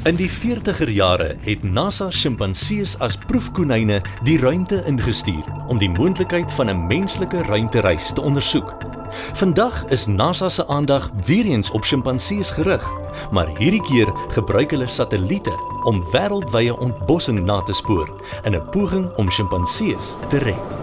In die 40er jare het NASA sjimpansees as proefkonyne die ruimte ingestuur om die moontlikheid van 'n menslike ruimtereis te ondersoek. Vandag is NASA se aandag weer eens op sjimpansees gerig, maar hierdie keer gebruik hulle satelliete om wêreldwye ontbossing na te spoor in 'n poging om sjimpansees te red.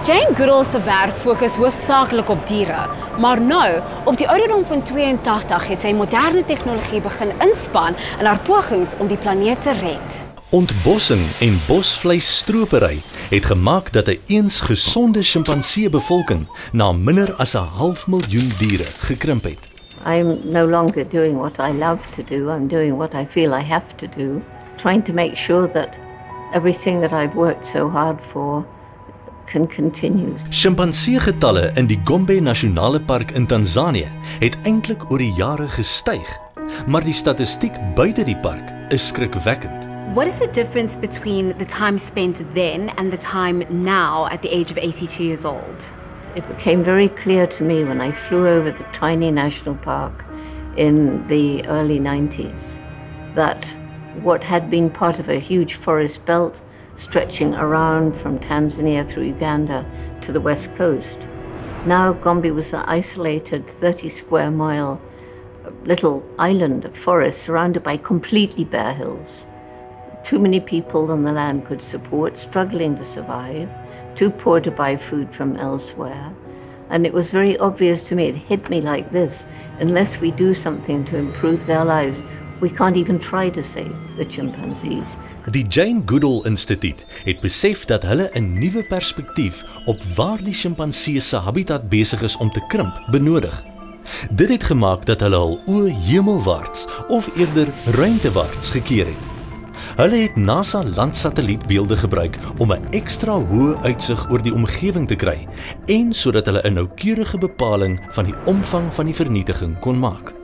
Jane Goodall se werk fokus hoofsaaklik op diere, maar nou, op die ouderdom van 82 het sy moderne tegnologie begin inspann in haar pogings om die planeet te red. Ontbossing en bosvleisstropery het gemaak dat 'n eens gesonde sjimpanseebevolking na minder as 'n half miljoen diere gekrimp het. I'm no longer doing what I love to do, I'm doing what I feel I have to do, trying to make sure that everything that I've worked so hard for can continue. Sjimpanseegetalle in die Gombe Nasionale Park in Tanzanië het eintlik oor die jare gestyg, maar die statistiek buite die park is skrikwekkend. What is the difference between the time spent then and the time now at the age of 82 years old? It became very clear to me when I flew over the tiny national park in the early 90s that what had been part of a huge forest belt stretching around from Tanzania through Uganda to the west coast. Now Gombe was an isolated 30 square mile little island of forest surrounded by completely bare hills. Too many people than the land could support, struggling to survive, too poor to buy food from elsewhere. And it was very obvious to me, it hit me like this, unless we do something to improve their lives, we can't even try to save the chimpanzees. Die Jane Goodall Instituut het besef dat hulle 'n nuwe perspektief op waar die sjimpansee se habitat besig is om te krimp benodig. Dit het gemaak dat hulle hul oë hemelwaarts of eerder ruimtewaarts gekeer het. Hulle het NASA landsatellietbeelde gebruik om 'n ekstra hoë uitsig oor die omgewing te kry en sodat hulle 'n noukeurige bepaling van die omvang van die vernietiging kon maak.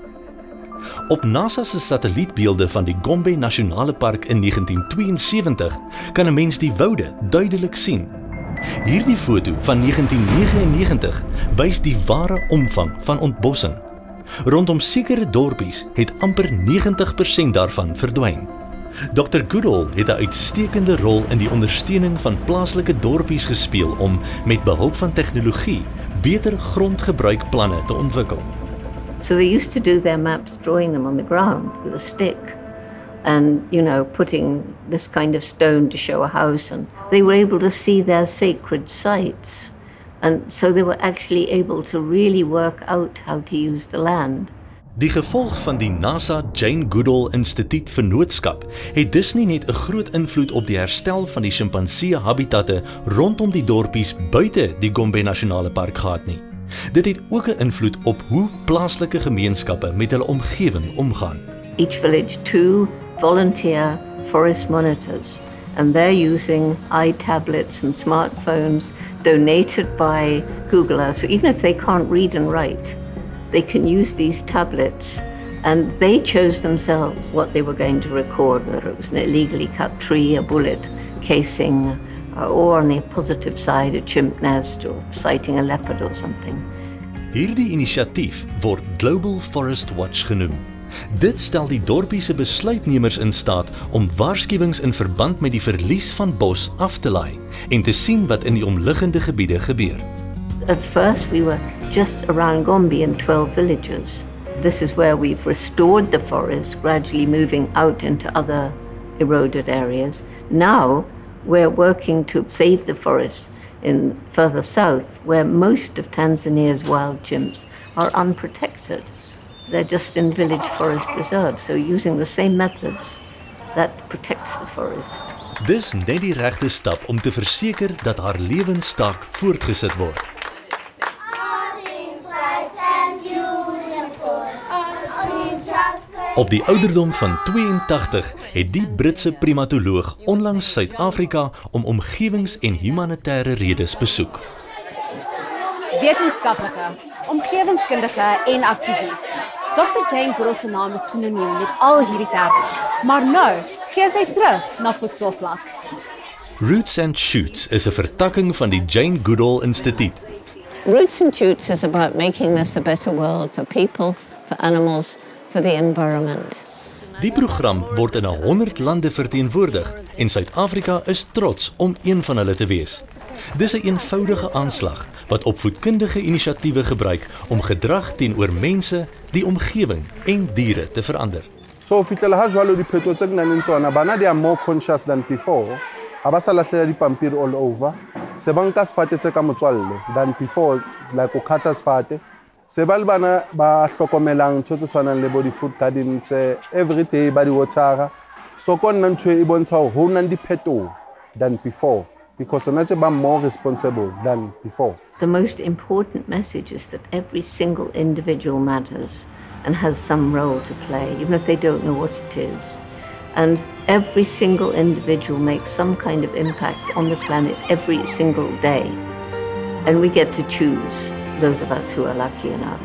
Op NASA se satellietbeelde van die Gombe Nasionale Park in 1972 kan 'n mens die woude duidelik sien. Hierdie foto van 1999 wys die ware omvang van ontbossing. Rondom sekere dorpies het amper 90% daarvan verdwyn. Dr Goodall het 'n uitstekende rol in die ondersteuning van plaaslike dorpies gespeel om met behulp van tegnologie beter grondgebruikplanne te ontwikkel. So they used to do their maps drawing them on the ground with a stick and, putting this kind of stone to show a house, and they were able to see their sacred sites. And so they were actually able to really work out how to use the land. Die gevolg van die NASA Jane Goodall Instituut vennootskap het dus nie net 'n groot invloed op die herstel van die sjimpansee habitatte rondom die dorpies buite die Gombe Nasionale Park gehad nie. Dit het ook 'n invloed op hoe plaaslike gemeenskappe met hulle omgewing omgaan. Each village 2 volunteer forest monitors, and they're using iTablets and smartphones donated by Google. So even if they can't read and write, they can use these tablets, and they chose themselves what they were going to record, whether it was an illegally cut tree, a bullet casing, or on the positive side, a chimp nest, or sighting a leopard or something. Hierdie inisiatief word Global Forest Watch genoem. Dit stel die dorpie se besluitnemers in staat om waarskuwings in verband met die verlies van bos af te laai en te sien wat in die omliggende gebiede gebeur. At first we were just around Gombe in 12 villages. This is where we've restored the forest, gradually moving out into other eroded areas. Now we're working to save the forest in further south, where most of Tanzania's wild chimps are unprotected. They're just in village forest reserves, so using the same methods that protects the forest. Dis net die regte stap om te verseker dat haar lewenstaak voortgesit word. Op die ouderdom van 82 het die Britse primatoloog onlangs Suid-Afrika om omgewings- en humanitêre redes besoek. Wetenskaplike, omgewingskundige en aktivis. Dr Jane Goodall se naam is sinoniem met al hierdie terme, maar nou gee sy terug na voedselvlak. Roots and Shoots is 'n vertakking van die Jane Goodall Instituut. Roots and Shoots is about making this a better world for people, for animals, for the environment. Die program word in 100 lande verteenwoordig en Suid-Afrika is trots om een van hulle te wees. Dis 'n eenvoudige aanslag wat opvoedkundige inisiatiewe gebruik om gedrag teenoor mense, die omgewing en diere te verander. So fitela ha jwalo diphetho tse nang le tsona bana they are more conscious than before. Ha ba sa lahlela dipampiri all over. Se ba nka sefate tse ka motswalle than before, like o khata sefate. Se ba le bana ba hlokomelang ntho tse tshwanang le body food garden tse every day ba di watera. So konna ntho e bontsha hore ho nang diphetho than before, because they are more responsible than before. The most important message is that every single individual matters and has some role to play, even if they don't know what it is. And every single individual makes some kind of impact on the planet every single day. And we get to choose, those of us who are lucky enough,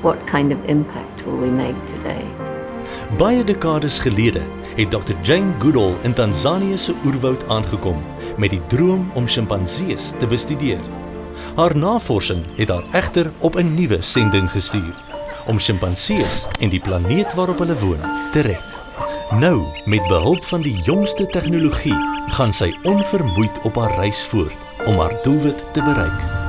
what kind of impact will we make today. Baie dekades gelede het Dr Jane Goodall in Tanzanië se oerwoud aangekom met die droom om sjimpansees te bestudeer. Haar navorsing het haar egter op 'n nuwe sending gestuur, om sjimpansees en die planeet waarop hulle woon te red. Nou, met behulp van die jongste tegnologie, gaan sy onvermoeid op haar reis voort om haar doelwit te bereik.